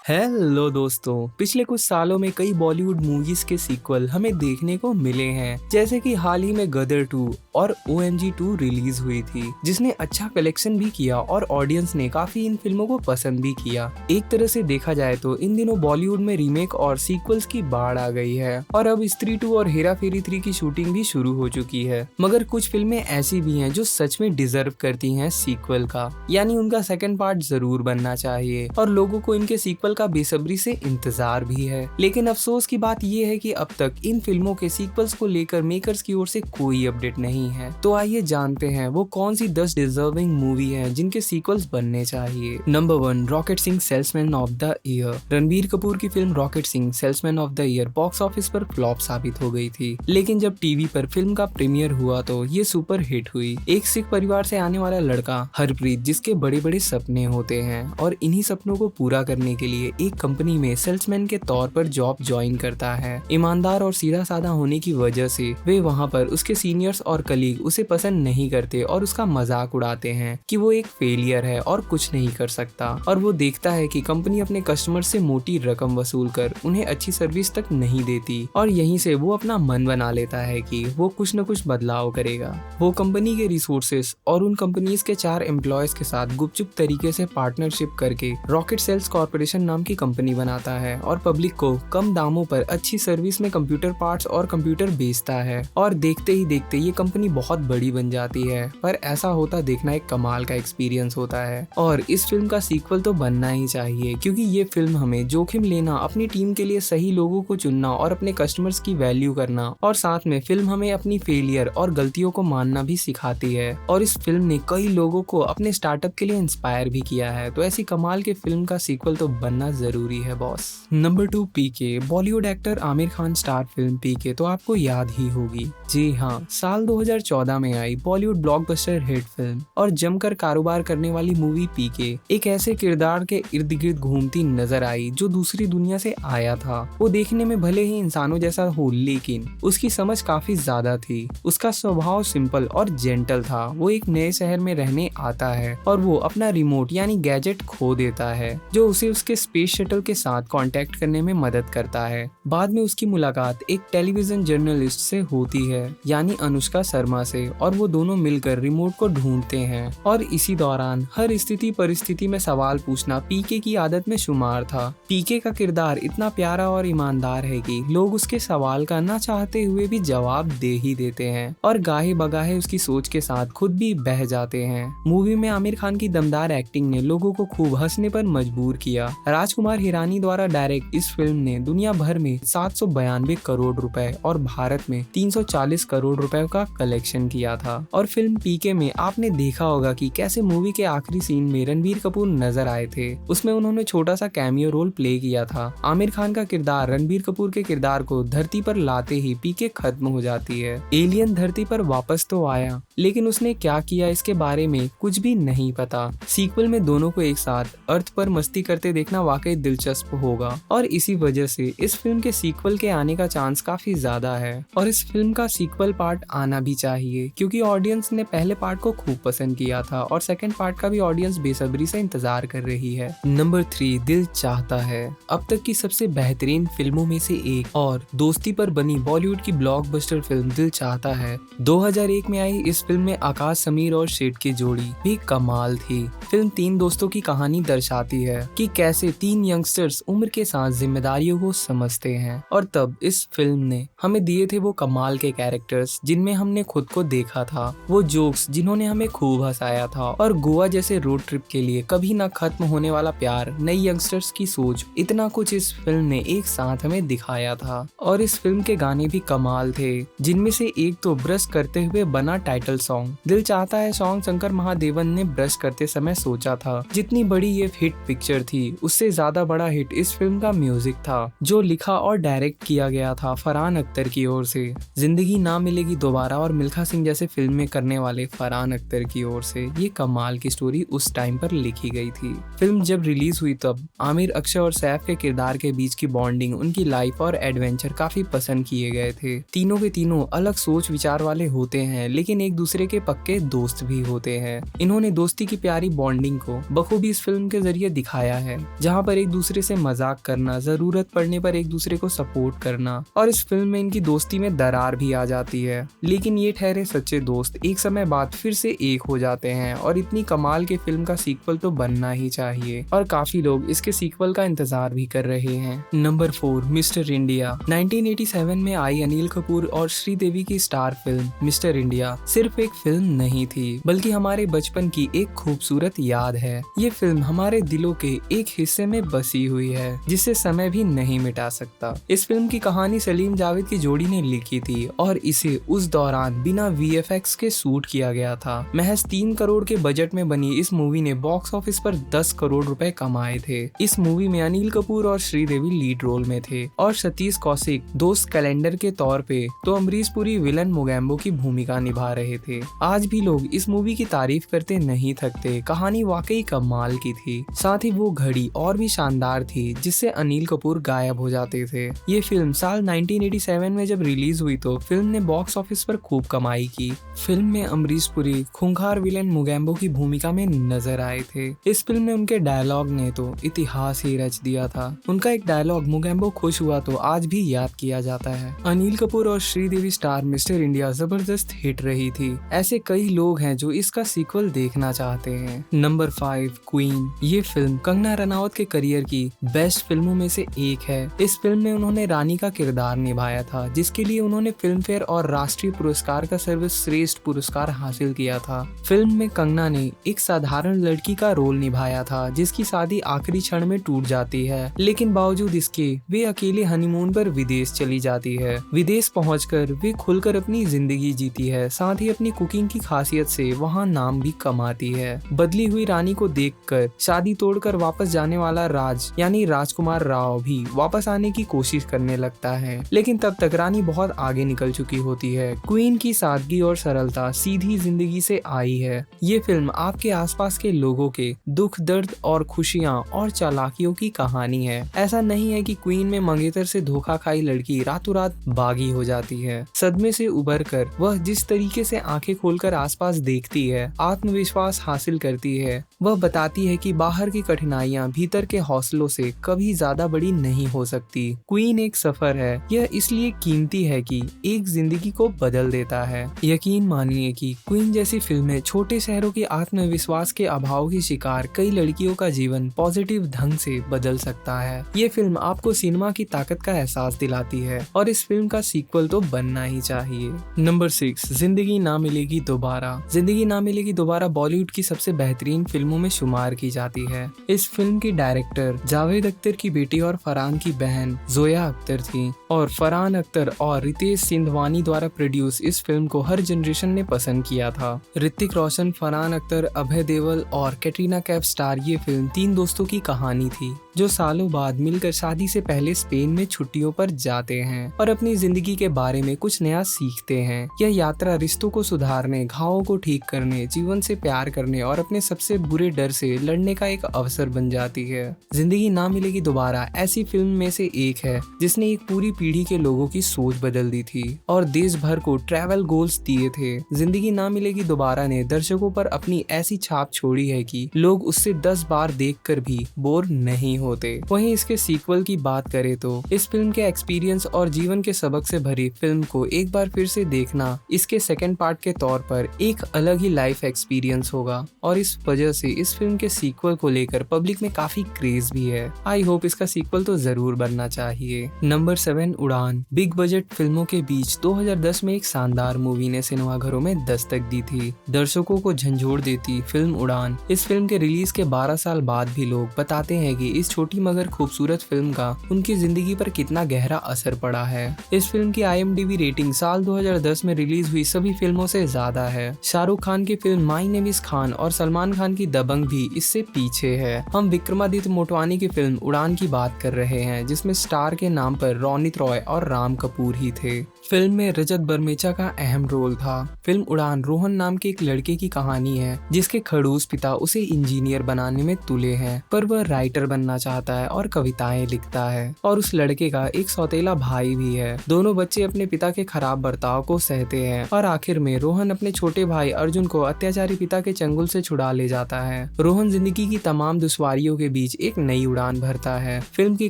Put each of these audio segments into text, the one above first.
Hello दोस्तों, पिछले कुछ सालों में कई बॉलीवुड मूवीज के सीक्वल हमें देखने को मिले हैं, जैसे कि हाल ही में गदर 2 और OMG 2 रिलीज हुई थी, जिसने अच्छा कलेक्शन भी किया और ऑडियंस ने काफी इन फिल्मों को पसंद भी किया। एक तरह से देखा जाए तो इन दिनों बॉलीवुड में रीमेक और सीक्वल्स की बाढ़ आ गई है और अब स्त्री 2 और हेरा फेरी 3 की शूटिंग भी शुरू हो चुकी है। मगर कुछ फिल्में ऐसी भी हैं जो सच में डिजर्व करती हैं सीक्वल का, यानी उनका सेकंड पार्ट जरूर बनना चाहिए और लोगों को इनके सीक्वल का बेसब्री से इंतजार भी है। लेकिन अफसोस की बात यह है कि अब तक इन फिल्मों के सीक्वल्स को लेकर मेकर्स की ओर से कोई अपडेट नहीं है। तो आइए जानते हैं वो कौन सी 10 डिजर्विंग मूवी है जिनके सीक्वल्स बनने चाहिए। Number 1, rocket Singh salesman of the year. Ranbir Kapoor की film rocket Singh salesman of the year box office पर फ्लॉप साबित हो गई थी, लेकिन जब टीवी पर फिल्म का प्रीमियर हुआ तो ये सुपर हिट हुई। एक सिख परिवार से आने वाला लड़का हरप्रीत, जिसके बड़े बड़े सपने होते हैं और इन्हीं सपनों को पूरा करने के लिए एक कंपनी में सेल्समैन के तौर पर जॉब ज्वाइन करता है। ईमानदार और सीधा साधा होने की वजह से वे वहाँ पर उसके सीनियर्स और कलीग उसे पसंद नहीं करते और उसका मजाक उड़ाते हैं कि वो एक फेलियर है और कुछ नहीं कर सकता। और वो देखता है कि कंपनी अपने कस्टमर से मोटी रकम वसूल कर उन्हें अच्छी सर्विस तक नहीं देती और यहीं से वो अपना मन बना लेता है कि वो कुछ न कुछ बदलाव करेगा। वो कंपनी के रिसोर्सेस और उन कंपनीज के 4 एम्प्लॉयज के साथ गुपचुप तरीके से पार्टनरशिप करके रॉकेट सेल्स कॉर्पोरेशन नाम की कंपनी बनाता है और पब्लिक को कम दामों पर अच्छी सर्विस में कंप्यूटर पार्ट्स और कंप्यूटर बेचता है। और देखते ही देखते ये कंपनी बहुत बड़ी बन जाती है। पर ऐसा होता देखना एक कमाल का एक्सपीरियंस होता है और इस फिल्म का सीक्वल तो बनना ही चाहिए, क्योंकि ये फिल्म हमें जोखिम लेना, अपनी टीम के लिए सही लोगों को चुनना और अपने कस्टमर्स की वैल्यू करना, और साथ में फिल्म हमें अपनी फेलियर और गलतियों को मानना भी सिखाती है। और इस फिल्म ने कई लोगों को अपने स्टार्टअप के लिए इंस्पायर भी किया है। तो ऐसी कमाल के फिल्म का सीक्वल तो बनना जरूरी है boss. Number 2, PK. Bollywood actor Aamir Khan star film PK तो आपको याद ही होगी। जी हाँ, साल 2014 में आई बॉलीवुड ब्लॉकबस्टर हिट फिल्म और जमकर कारोबार करने वाली मूवी पीके एक ऐसे किरदार के इर्द गिर्द घूमती नजर आई जो दूसरी दुनिया से आया था। वो देखने में भले ही इंसानों जैसा हो, लेकिन उसकी समझ काफी ज्यादा थी। उसका स्वभाव सिंपल और जेंटल था। वो एक नए शहर में रहने आता है और वो अपना रिमोट यानी गैजेट खो देता है, जो उसे उसके स्पेस शटल के साथ कांटेक्ट करने में मदद करता है। बाद में उसकी मुलाकात एक टेलीविजन जर्नलिस्ट से होती है, यानी अनुष्का शर्मा से, और वो दोनों मिलकर रिमोट को ढूंढते हैं। और इसी दौरान हर स्थिति परिस्थिति में सवाल पूछना पीके की आदत में शुमार था। पीके का किरदार इतना प्यारा और ईमानदार है कि लोग उसके सवाल का ना चाहते हुए भी जवाब दे ही देते हैं और गाहे बगाहे उसकी सोच के साथ खुद भी बह जाते हैं। मूवी में आमिर खान की दमदार एक्टिंग ने लोगों को खूब हंसने पर मजबूर किया। राजकुमार हिरानी द्वारा डायरेक्ट इस फिल्म ने दुनिया भर में 792 करोड़ रुपए और भारत में 340 करोड़ रुपए का कलेक्शन किया था। और फिल्म पीके में आपने देखा होगा कि कैसे मूवी के आखिरी सीन में रणबीर कपूर नजर आए थे। उसमें उन्होंने छोटा सा कैमियो रोल प्ले किया था। आमिर खान का किरदार रणबीर कपूर के किरदार को धरती पर लाते ही पीके खत्म हो जाती है। एलियन धरती पर वापस तो आया, लेकिन उसने क्या किया इसके बारे में कुछ भी नहीं पता। सीक्वल में दोनों को एक साथ अर्थ पर मस्ती करते देखना वाकई दिलचस्प होगा और इसी वजह से इस फिल्म के सीक्वल के आने का चांस काफी ज्यादा है। और इस फिल्म का सीक्वल पार्ट आना भी चाहिए, क्योंकि ऑडियंस ने पहले पार्ट को खूब पसंद किया था और सेकंड पार्ट का भी ऑडियंस बेसब्री से इंतजार कर रही है। नंबर 3, दिल चाहता है। अब तक की सबसे बेहतरीन फिल्मों में से एक और दोस्ती पर बनी बॉलीवुड की ब्लॉकबस्टर फिल्म दिल चाहता है 2001 में आई। इस फिल्म में आकाश, समीर और शेठ की जोड़ी भी कमाल थी। फिल्म 3 दोस्तों की कहानी दर्शाती है कि कैसे 3 यंगस्टर्स उम्र के साथ जिम्मेदारियों को समझते हैं। और तब इस फिल्म ने हमें दिए थे वो कमाल के कैरेक्टर्स जिनमें हमने खुद को देखा था, वो जोक्स जिन्होंने हमें खूब हंसाया था, और गोवा जैसे रोड ट्रिप के लिए कभी ना खत्म होने वाला प्यार, नई यंगस्टर्स की सोच, इतना कुछ इस फिल्म ने एक साथ हमें दिखाया था। और इस फिल्म के गाने भी कमाल थे, जिनमें से एक तो ब्रश करते हुए बना टाइटल सॉन्ग। दिल चाहता है सॉन्ग शंकर महादेवन ने ब्रश करते समय सोचा था। जितनी बड़ी ये हिट पिक्चर थी, उससे ज्यादा बड़ा हिट इस फिल्म का म्यूजिक था, जो लिखा और डायरेक्ट किया गया था फरहान अख्तर की ओर से। जिंदगी ना मिलेगी दोबारा और मिल्खा सिंह जैसे फिल्में करने वाले फरहान अख्तर की ओर से ये कमाल की स्टोरी उस टाइम पर लिखी गई थी। फिल्म जब रिलीज हुई तब आमिर, अक्षय और सैफ के किरदार के बीच की बॉन्डिंग, उनकी लाइफ और एडवेंचर काफी पसंद किए गए थे। तीनों के तीनों अलग सोच विचार वाले होते हैं, लेकिन एक दूसरे के पक्के दोस्त भी होते हैं। इन्होंने दोस्ती की प्यारी बॉन्डिंग को बखूबी इस फिल्म के जरिए दिखाया है, जहाँ पर एक दूसरे से मजाक करना, जरूरत पड़ने पर एक दूसरे को सपोर्ट करना, और इस फिल्म में इनकी दोस्ती में दरार भी आ जाती है। लेकिन ये ठहरे सच्चे दोस्त एक समय बाद फिर से एक हो जाते हैं, और इतनी कमाल के फिल्म का सीक्वल तो बनना ही चाहिए, और काफी लोग इसके सीक्वल का इंतजार भी कर रहे हैं। Number 4, mister India. 1987 में आई अनिल कपूर और श्रीदेवी की स्टार फिल्म मिस्टर इंडिया सिर्फ एक फिल्म नहीं थी, बल्कि हमारे बचपन की एक खूबसूरत याद है। ये फिल्म हमारे दिलों के एक हिस्से में बसी हुई है, जिसे समय भी नहीं मिटा सकता। इस फिल्म की कहानी सलीम जावेद की जोड़ी ने लिखी थी, और इसे उस दौरान बिना VFX के शूट किया गया था। महज 3 करोड़ के बजट में बनी इस मूवी ने बॉक्स ऑफिस पर 10 करोड़ रुपए कमाए थे। इस मूवी में अनिल कपूर और श्रीदेवी लीड रोल में थे, और सतीश कौशिक दोस्त कैलेंडर के तौर पे, तो अमरीश पुरी विलन मोगैम्बो की भूमिका निभा रहे थे। आज भी लोग इस मूवी की तारीफ करते नहीं थकते। कहानी वाकई कमाल की थी, साथ ही वो घड़ी और भी शानदार थी जिससे अनिल कपूर गायब हो जाते थे। ये फिल्म साल 1987 में जब रिलीज हुई तो फिल्म ने बॉक्स ऑफिस पर खूब कमाई की। फिल्म में अमरीश पुरी खूंखार विलन मोगैम्बो की भूमिका में नजर आए थे। इस फिल्म में उनके डायलॉग ने तो इतिहास ही रच दिया था। उनका एक डायलॉग मोगैम्बो खुश हुआ तो आज भी याद किया जाता है। अनिल कपूर और श्रीदेवी स्टार मिस्टर इंडिया जबरदस्त हिट रही थी। ऐसे कई लोग हैं जो इसका सीक्वल देखना चाहते हैं। Number 5, queen. ये फिल्म कंगना रनावत के करियर की बेस्ट फिल्मों में से एक है। इस फिल्म में उन्होंने रानी का किरदार निभाया था, जिसके लिए उन्होंने फिल्म फेयर और राष्ट्रीय पुरस्कार का सर्वश्रेष्ठ पुरस्कार हासिल किया था। फिल्म में कंगना ने एक साधारण लड़की का रोल निभाया था, जिसकी शादी आखिरी क्षण में टूट जाती है, लेकिन बावजूद इसके वे अकेले हनीमून पर विदेश चली जाती है। विदेश पहुंचकर वे खुलकर अपनी जिंदगी जीती है, साथ ही अपनी कुकिंग की खासियत से वहां नाम भी कमाती है। बदली हुई रानी को देखकर शादी तोड़कर वापस जाने वाला राज यानी राजकुमार राव भी वापस आने की कोशिश करने लगता है, लेकिन तब तक रानी बहुत आगे निकल चुकी होती है। क्वीन की सादगी और सरलता सीधी जिंदगी से आई है। ये फिल्म आपके आसपास के लोगों के दुख, दर्द और खुशियाँ और चालाकियों की कहानी है। ऐसा नहीं है कि क्वीन में मंगेतर से धोखा खाई लड़की रातों रात बागी हो जाती है। सदमे से उबरकर वह जिस तरीके से आंखें खोलकर आसपास देखती है, आत्मविश्वास हासिल करती है, वह बताती है कि बाहर की कठिनाइयां भीतर के हौसलों से कभी ज्यादा बड़ी नहीं हो सकती। क्वीन एक सफर है, यह इसलिए कीमती है कि एक जिंदगी को बदल देता है। यकीन मानिए कि क्वीन जैसी फिल्में छोटे शहरों के आत्मविश्वास के अभाव की शिकार कई लड़कियों का जीवन पॉजिटिव ढंग से बदल सकता है। ये फिल्म आपको सिनेमा की ताकत का एहसास दिलाती है, और इस फिल्म का सीक्वल तो बनना ही चाहिए। नंबर 6, जिंदगी ना मिलेगी दोबारा। जिंदगी ना मिलेगी दोबारा बॉलीवुड की सबसे बेहतरीन फिल्मों में शुमार की जाती है। इस फिल्म की डायरेक्टर जावेद अख्तर की बेटी और फरहान की बहन जोया अख्तर थी, और फरहान अख्तर और रितेश सिंधवानी द्वारा प्रोड्यूस इस फिल्म को हर जनरेशन ने पसंद किया था। ऋतिक रोशन, फरहान अख्तर, अभय देओल और कैटरीना कैफ स्टार ये फिल्म 3 दोस्तों की कहानी थी, जो सालों बाद मिलकर शादी से पहले स्पेन में छुट्टियों पर जाते हैं और अपनी जिंदगी के बारे में कुछ नया सीखते हैं। यह यात्रा रिश्तों को सुधारने, घावों को ठीक करने, जीवन से प्यार करने और अपने सबसे बुरे डर से लड़ने का एक अवसर बन जाती है। जिंदगी ना मिलेगी दोबारा ऐसी फिल्म में से एक है जिसने एक पूरी पीढ़ी के लोगों की सोच बदल दी थी और देश भर को ट्रैवल गोल्स दिए थे। जिंदगी ना मिलेगी दोबारा ने दर्शकों पर अपनी ऐसी छाप छोड़ी है कि लोग उससे 10 बार देखकर भी बोर नहीं होते। वहीं इसके सीक्वल की बात करें तो इस फिल्म के एक्सपीरियंस और जीवन के सबक से भरी फिल्म को एक बार फिर से देखना इसके सेकंड पार्ट के तौर पर एक अलग ही लाइफ एक्सपीरियंस होगा, और इस वजह से इस फिल्म के सीक्वल को लेकर पब्लिक में काफी क्रेज भी है। आई होप इसका सीक्वल तो जरूर बनना चाहिए। नंबर 7, उड़ान। बिग बजट फिल्मों के बीच 2010 में एक शानदार मूवी ने सिनेमाघरों में दस्तक दी थी। दर्शकों को झंझोड़ देती फिल्म उड़ान इस फिल्म के रिलीज के 12 साल बाद भी लोग बताते हैं कि इस छोटी मगर खूबसूरत फिल्म का उनकी जिंदगी पर कितना गहरा असर पड़ा है। इस फिल्म की IMDb रेटिंग साल 2010 में रिलीज हुई सभी फिल्मों से ज्यादा है। शाहरुख खान की film my name is Khan और सलमान खान की दबंग भी इससे पीछे है। हम विक्रमादित्य मोटवानी की फिल्म उड़ान की बात कर रहे हैं, जिसमें स्टार के नाम पर रोनित रॉय और राम कपूर ही थे। फिल्म में रजत बरमेचा का अहम रोल था। फिल्म उड़ान रोहन नाम के एक लड़के की कहानी है जिसके खड़ूस पिता उसे इंजीनियर बनाने में तुले हैं, पर वह राइटर बनना चाहता है और कविताएं लिखता है। और उस लड़के का एक सौतेला भाई भी है। दोनों बच्चे अपने पिता के खराब बर्ताव को सहते हैं और आखिर में रोहन अपने छोटे भाई अर्जुन को अत्याचारी पिता के चंगुल से छुड़ा ले जाता है। रोहन जिंदगी की तमाम दुश्वारियों के बीच एक नई उड़ान भरता है। फिल्म की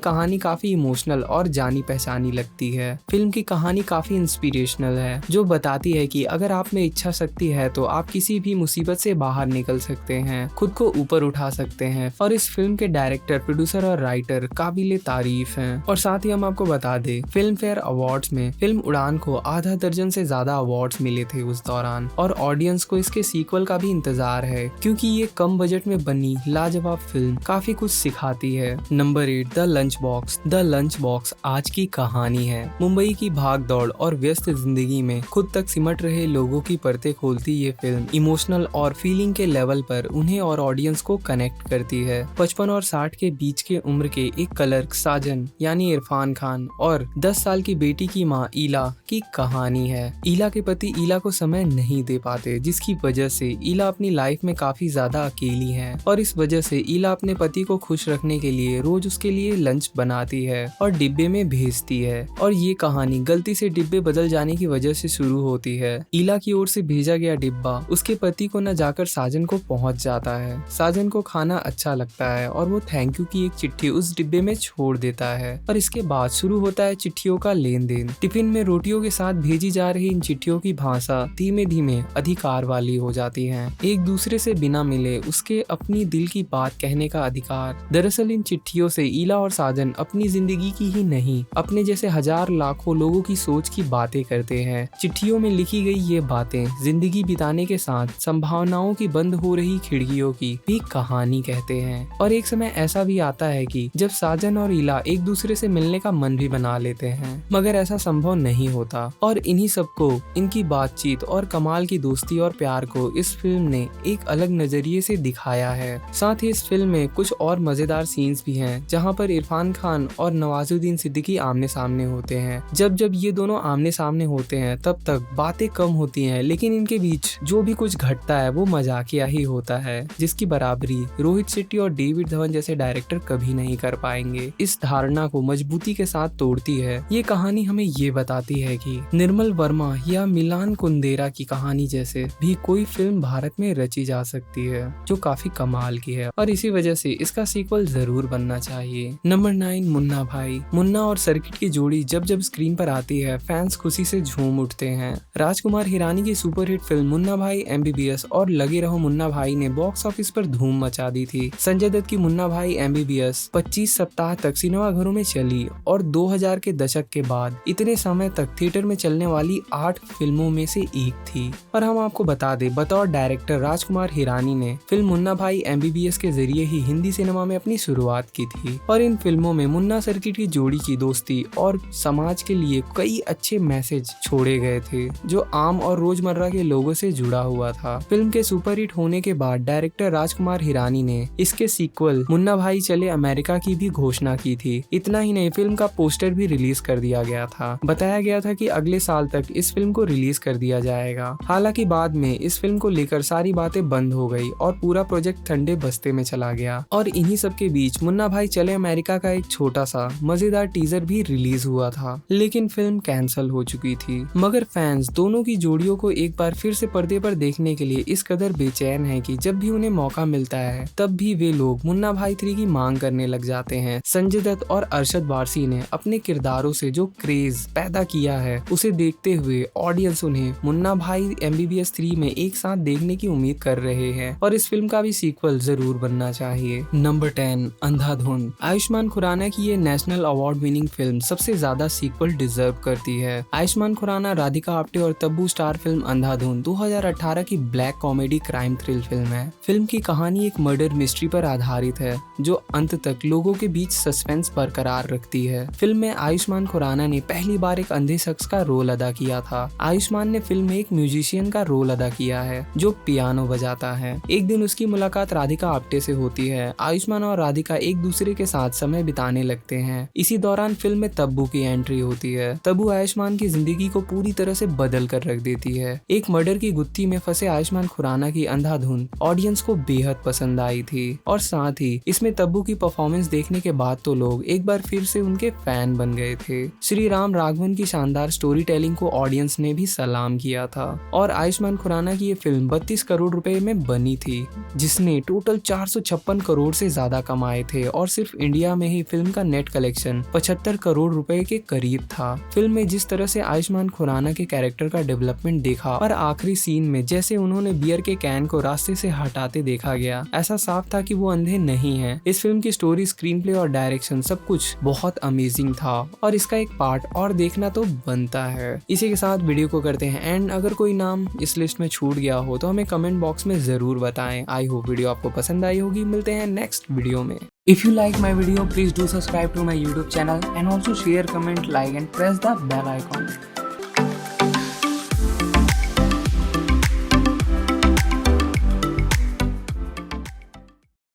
कहानी काफी इमोशनल और जानी पहचानी लगती है। फिल्म की कहानी काफी इंस्पिरेशनल है, जो बताती है कि अगर आप में इच्छा शक्ति है तो आप किसी भी मुसीबत से बाहर निकल सकते हैं, खुद को ऊपर उठा सकते हैं। और इस फिल्म के डायरेक्टर, प्रोड्यूसर और राइटर काबिले तारीफ हैं। और साथ ही हम आपको बता दें, फिल्म फेयर अवार्ड्स में फिल्म उड़ान को आधा दर्जन से ज्यादा अवार्ड्स मिले थे उस दौरान। और ऑडियंस को इसके सीक्वल का भी इंतजार है, क्योंकि ये कम बजट में बनी लाजवाब फिल्म काफी कुछ सिखाती है। Number 8, the lunch box. The lunch box आज की कहानी है। मुंबई की भाग दौड़ और व्यस्त जिंदगी में खुद तक सिमट रहे लोगों की परतें खोलती ये फिल्म इमोशनल और फीलिंग के लेवल पर उन्हें और ऑडियंस को कनेक्ट करती है। 55 और 60 के बीच के उम्र के एक क्लर्क साजन यानी इरफान खान और 10 साल की बेटी की मां ईला की कहानी है। ईला के पति ईला को समय नहीं दे पाते, जिसकी वजह से ईला अपनी लाइफ में काफी ज्यादा अकेली है। और इस वजह से ईला अपने पति को खुश रखने के लिए रोज उसके लिए लंच बनाती है और डिब्बे में भेजती है। और ये कहानी गलती से डिब्बे बदल जाने की वजह से शुरू होती है। ईला की ओर से भेजा गया डिब्बा उसके पति को न जाकर साजन को पहुंच जाता है। साजन को खाना अच्छा लगता है और वो थैंक यू की एक चिट्ठी उस डिब्बे में छोड़ देता है। और इसके बाद शुरू होता है चिट्ठियों का लेन देन। टिफिन में रोटियों के साथ भेजी जा रही इन चिट्ठियों की भाषा धीमे धीमे अधिकार वाली हो जाती है। एक दूसरे से बिना मिले उसके अपनी दिल की बात कहने का अधिकार। दरअसल इन चिट्ठियों से ईला और साजन अपनी जिंदगी की ही नहीं, अपने जैसे हजार लाखों लोगों की सोच की बातें करते हैं। चिट्ठियों में लिखी गई ये बातें जिंदगी बिताने के साथ संभावनाओं की बंद हो रही खिड़कियों की भी कहानी कहते हैं। और एक समय ऐसा भी आता है कि जब साजन और ईला एक दूसरे से मिलने का मन भी बना लेते हैं, मगर ऐसा संभव नहीं होता। और इन्हीं सबको, इनकी बातचीत और कमाल की दोस्ती और प्यार को इस फिल्म ने एक अलग नजरिए से दिखाया है। साथ ही इस फिल्म में कुछ और मजेदार सीन्स भी हैं, जहां पर इरफान खान और नवाजुद्दीन सिद्दीकी आमने सामने होते हैं। जब जब ये दोनों आमने सामने होते हैं तब तक बातें कम होती हैं, लेकिन इनके बीच जो भी कुछ घटता है वो मजाकिया ही होता है, जिसकी बराबरी रोहित शेट्टी और डेविड धवन जैसे डायरेक्टर कभी नहीं कर पाएंगे। इस धारणा को मजबूती के साथ तोड़ती है। ये कहानी हमें ये बताती है कि निर्मल वर्मा या मिलान कुंदेरा की कहानी जैसे भी कोई फिल्म भारत में रची जा सकती है, जो काफी कमाल की है। और इसी वजह से इसका सीक्वल जरूर बनना चाहिए। नंबर 9, मुन्ना भाई। मुन्ना और सर्किट की जोड़ी जब जब स्क्रीन पर आती है, फैंस खुशी से झूम उठते हैं। राजकुमार हिरानी की सुपरहिट फिल्म मुन्ना भाई MBBS और लगे रहो मुन्ना भाई ने बॉक्स ऑफिस पर धूम मचा दी थी। संजय दत्त की मुन्ना भाई MBBS 25 सप्ताह तक सिनेमा घरों में चली और 2000 के दशक के बाद इतने समय तक थिएटर में चलने वाली 8 फिल्मों में से एक थी। और हम आपको बता दें, बतौर डायरेक्टर राजकुमार हिरानी ने फिल्म मुन्ना भाई MBBS के जरिए ही हिंदी सिनेमा में अपनी शुरुआत की थी। और इन फिल्मों में मुन्ना सर्किट की जोड़ी की दोस्ती और समाज के लिए कई अच्छे मैसेज छोड़े गए थे, जो आम और रोजमर्रा के लोगों से जुड़ा हुआ था। फिल्म के सुपरहिट होने के बाद डायरेक्टर राजकुमार हिरानी ने इसके सीक्वल मुन्ना भाई चले अमेरिका की भी घोषणा की थी। इतना ही नहीं, फिल्म का पोस्टर भी रिलीज कर दिया गया था। बताया गया था कि अगले साल तक इस फिल्म को रिलीज कर दिया जाएगा। हालांकि बाद में इस फिल्म को लेकर सारी बातें बंद हो गई और पूरा प्रोजेक्ट ठंडे बस्ते में चला गया। और इन्हीं सब के बीच मुन्ना भाई चले अमेरिका का एक छोटा सा मजेदार टीजर भी रिलीज हुआ था, लेकिन फिल्म कैंसिल हो चुकी थी। मगर फैंस दोनों की जोड़ियों को एक बार फिर से पर्दे पर देखने के लिए इस कदर बेचैन है कि जब भी उन्हें मौका मिलता है तब भी वे लोग मुन्ना भाई 3 की मांग करने लग जाते हैं। संजय दत्त और अरशद वारसी ने अपने किरदारों से जो क्रेज पैदा किया है, उसे देखते हुए ऑडियंस उन्हें मुन्ना भाई MBBS 3 में एक साथ देखने की उम्मीद कर रहे हैं। और इस फिल्म का भी सीक्वल जरूर बनना चाहिए। नंबर 10, अंधाधुन। आयुष्मान खुराना की ये नेशनल अवार्ड विनिंग फिल्म सबसे ज्यादा सीक्वल डिजर्व करती है। आयुष्मान खुराना, राधिका आप्टे और तब्बू स्टार फिल्म अंधाधुन 2018 की black comedy crime thrill film है। फिल्म की कहानी एक मर्डर मिस्ट्री पर आधारित है, जो अंत तक लोगों के बीच सस्पेंस बरकरार रखती है। फिल्म में आयुष्मान खुराना ने पहली बार एक अंधे शख्स का रोल अदा किया था। आयुष्मान ने फिल्म में एक म्यूजिशियन का रोल अदा किया है, जो पियानो बजाता है। एक दिन उसकी मुलाकात राधिका आप्टे से होती है। आयुष्मान और राधिका एक दूसरे के साथ समय बिताने लगते हैं। इसी दौरान फिल्म में तब्बू की एंट्री होती है। तब्बू आयुष्मान की जिंदगी को पूरी तरह से बदल कर रख देती है। एक मर्डर की गुत्थी में फंसे आयुष्मान खुराना की अंधाधुन ऑडियंस को बेहद पसंद आई थी और साथ ही इसमें तब्बू की परफॉर्मेंस देखने के बाद तो लोग एक बार फिर से उनके फैन बन गए थे। श्री राम राघवन की शानदार स्टोरी टेलिंग को ऑडियंस ने भी सलाम किया था और आयुष्मान खुराना की ये फिल्म 32 करोड़ रुपए में बनी थी, जिसने टोटल 456 करोड़ से ज्यादा कमाए थे और सिर्फ इंडिया में ही फिल्म का नेट कलेक्शन 75 करोड़ रुपए के करीब था। फिल्म में जिस तरह से आयुष्मान खुराना के कैरेक्टर का डेवलपमेंट देखा और आखिरी सीन में जैसे उन्होंने बियर के कैन को रास्ते से हटाते देखा गया, ऐसा साफ था कि वो अंधे नहीं हैं। इस फिल्म की स्टोरी, स्क्रीन प्ले और डायरेक्शन सब कुछ बहुत अमेजिंग था और इसका एक पार्ट और देखना तो बनता है। इसी के साथ वीडियो को करते हैं एंड अगर कोई नाम इस लिस्ट में छूट गया हो तो हमें कमेंट बॉक्स में जरूर बताएं। आई होप वीडियो आपको पसंद आई होगी। मिलते हैं नेक्स्ट वीडियो में। If you like my video, please do subscribe to my YouTube channel and also share, comment, like and press the bell icon.